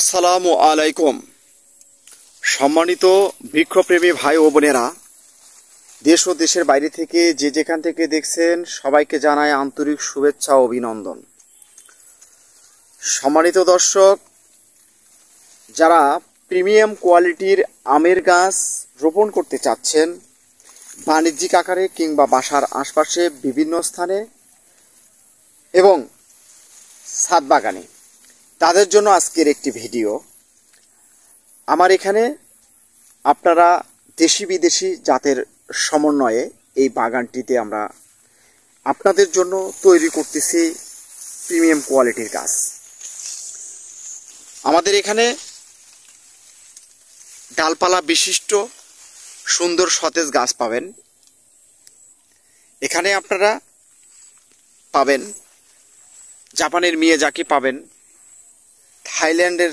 আসসালামু আলাইকুম। সম্মানিত বৃক্ষপ্রেমী ভাই ও বোনেরা, দেশ ও দেশের বাইরে থেকে যে যেখান থেকে দেখছেন সবাইকে জানায় আন্তরিক শুভেচ্ছা ও অভিনন্দন। সম্মানিত দর্শক, যারা প্রিমিয়াম কোয়ালিটির আমের গাছ রোপণ করতে চাচ্ছেন বাণিজ্যিক আকারে কিংবা বাসার আশপাশে বিভিন্ন স্থানে এবং ছাদ বাগানে, তাদের জন্য আজকের একটি ভিডিও। আমার এখানে আপনারা দেশি বিদেশি জাতের সমন্বয়ে এই বাগানটিতে আমরা আপনাদের জন্য তৈরি করতেছি প্রিমিয়াম কোয়ালিটির গাছ। আমাদের এখানে ডালপালা বিশিষ্ট সুন্দর সতেজ গাছ পাবেন। এখানে আপনারা পাবেন জাপানের মিয়াজাকি পাবেন, থাইল্যান্ডের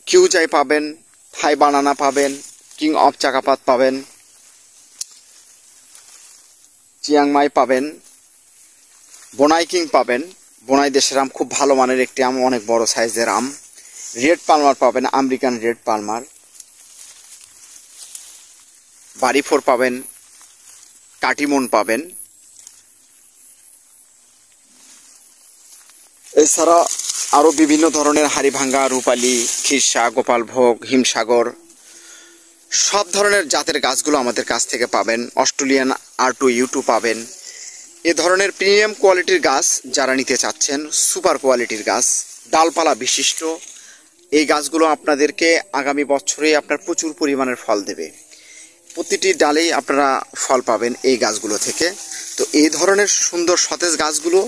কিউজাই পাবেন, থাই বানানা পাবেন, কিং অফ চাকাপাত পাবেন, চিয়াংমাই পাবেন, বোনাই কিং পাবেন। বোনাই দেশের আম, খুব ভালো মানের একটি আম, অনেক বড় সাইজের আম। রেড পালমার পাবেন, আমেরিকান রেড পালমার। বাড়িফোর পাবেন, কাটিমন পাবেন। এছাড়া আরও বিভিন্ন ধরনের হাড়িভাঙ্গা, রূপালী, খিরসা, গোপালভোগ, হিমসাগর, সব ধরনের জাতের গাছগুলো আমাদের কাছ থেকে পাবেন। অস্ট্রেলিয়ান R2U2 পাবেন। এ ধরনের প্রিমিয়াম কোয়ালিটির গাছ যারা নিতে চাচ্ছেন, সুপার কোয়ালিটির গাছ, ডালপালা বিশিষ্ট এই গাছগুলো আপনাদেরকে আগামী বছরে আপনার প্রচুর পরিমাণের ফল দেবে। প্রতিটি ডালেই আপনারা ফল পাবেন এই গাছগুলো থেকে। তো এই ধরনের সুন্দর সতেজ গাছগুলো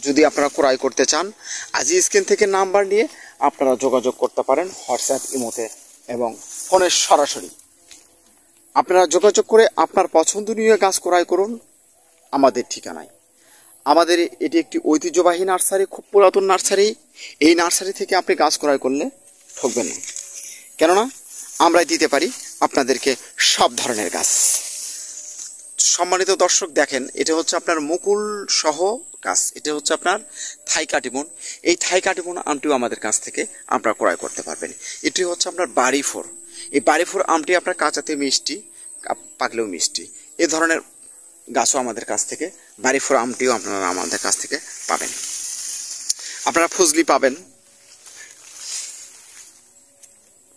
যদি আপনারা ক্রয় করতে চান, আজই স্ক্রিন থেকে নাম্বার নিয়ে আপনারা যোগাযোগ করতে পারেন হোয়াটসঅ্যাপ, ইমোতে এবং ফোনে সরাসরি। আপনারা যোগাযোগ করে আপনার পছন্দনীয় গাছ ক্রয় করুন আমাদের ঠিকানায়। আমাদের এটি একটি ঐতিহ্যবাহী নার্সারি, খুব পুরাতন নার্সারি। এই নার্সারি থেকে আপনি গাছ ক্রয় করলে ঠকবেন না, কেননা আমরাই দিতে পারি আপনাদেরকে সব ধরনের গাছ। সম্মানিত দর্শক, দেখেন, এটা হচ্ছে আপনার মুকুল সহ গাছ। এটা হচ্ছে আপনার থাই কাটিমন। এই থাই কাটিমন আমটিও আমাদের কাছ থেকে আপনারা ক্রয় করতে পারবেন। এটি হচ্ছে আপনার বাড়িফোর। এই বাড়িফোর আমটি আপনার কাঁচাতে মিষ্টি, পাকলেও মিষ্টি। এ ধরনের গাছও আমাদের কাছ থেকে, বাড়িফোর আমটিও আপনারা আমাদের কাছ থেকে পাবেন। আপনারা ফজলি পাবেন।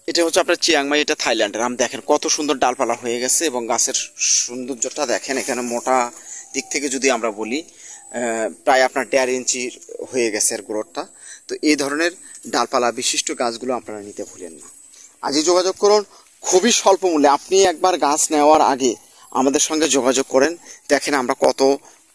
এটা হচ্ছে আপনার চিয়াংমাই, এটা থাইল্যান্ডের আম। দেখেন কত সুন্দর ডালপালা হয়ে গেছে এবং গাছের সৌন্দর্যটা দেখেন। এখানে মোটা দিক থেকে যদি আমরা বলি, প্রায় আপনার 1.5 ইঞ্চি হয়ে গেছে এর গ্রোথটা। তো এই ধরনের ডালপালা বিশিষ্ট গাছগুলো আপনারা নিতে ভুলেন না। আজই যোগাযোগ করুন খুবই স্বল্প মূল্যে। আপনি একবার গাছ নেওয়ার আগে আমাদের সঙ্গে যোগাযোগ করেন, দেখেন আমরা কত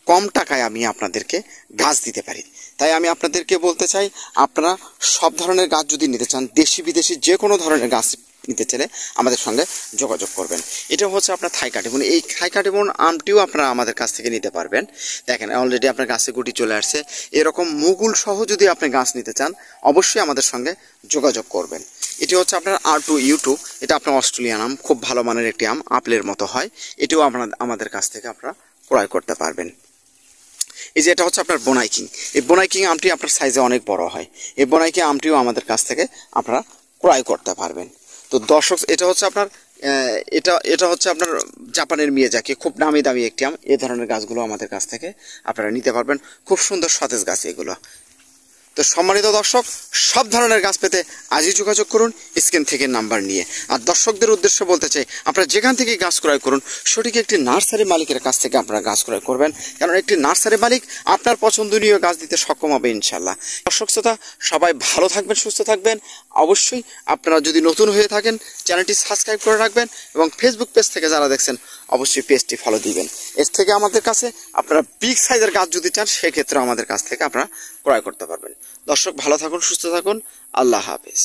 কম টাকায় আমি আপনাদেরকে গাছ দিতে পারি। তাই আমি আপনাদেরকে বলতে চাই, আপনারা সব ধরনের গাছ যদি নিতে চান, দেশি বিদেশি যে কোনো ধরনের গাছ নিতে চাইলে আমাদের সঙ্গে যোগাযোগ করবেন। এটা হচ্ছে আপনার থাই কাটিমন। এই থাই কাটিমন আমটিও আপনারা আমাদের কাছ থেকে নিতে পারবেন। দেখেন অলরেডি আপনার গাছে গুটি চলে আসছে। এরকম মুকুল সহ যদি আপনি গাছ নিতে চান, অবশ্যই আমাদের সঙ্গে যোগাযোগ করবেন। এটি হচ্ছে আপনার R2U2। এটা আপনার অস্ট্রেলিয়ান আম, খুব ভালো মানের একটি আম, আপেলের মতো হয়। এটিও আপনারা আমাদের কাছ থেকে আপনারা ক্রয় করতে পারবেন। এই যে এটা হচ্ছে আপনার বোনাই কিং। এই বোনাই কিং আমটি আপনার সাইজে অনেক বড় হয়। এই বোনাই কিং আমটিও আমাদের কাছ থেকে আপনারা ক্রয় করতে পারবেন। তো দর্শক, এটা হচ্ছে আপনার এটা হচ্ছে আপনার জাপানের মিয়াজাকি, খুব নামি দামি একটি আম। এই ধরনের গাছগুলো আমাদের কাছ থেকে আপনারা নিতে পারবেন। খুব সুন্দর সতেজ গাছ এগুলো। তো সম্মানিত দর্শক, সব ধরনের গাছ পেতে আজই যোগাযোগ করুন স্ক্রিন থেকে নাম্বার নিয়ে। আর দর্শকদের উদ্দেশ্যে বলতে চাই, আপনারা যেখান থেকে গাছ ক্রয় করুন, সঠিক একটি নার্সারি মালিকের কাছ থেকে আপনারা গাছ ক্রয় করবেন, কারণ একটি নার্সারি মালিক আপনার পছন্দনীয় গাছ দিতে সক্ষম হবে ইনশাল্লাহ। দর্শক শ্রোতা, সবাই ভালো থাকবেন, সুস্থ থাকবেন। অবশ্যই আপনারা যদি নতুন হয়ে থাকেন, চ্যানেলটি সাবস্ক্রাইব করে রাখবেন এবং ফেসবুক পেজ থেকে যারা দেখছেন অবশ্যই পেজটি ফলো দিবেন। এর থেকে আমাদের কাছে আপনারা বিগ সাইজের গাছ যদি চান, সেক্ষেত্রে আমাদের কাছ থেকে আপনারা ক্রয় করতে পারবেন। দর্শক, ভালো থাকুন, সুস্থ থাকুন। আল্লাহ হাফেজ।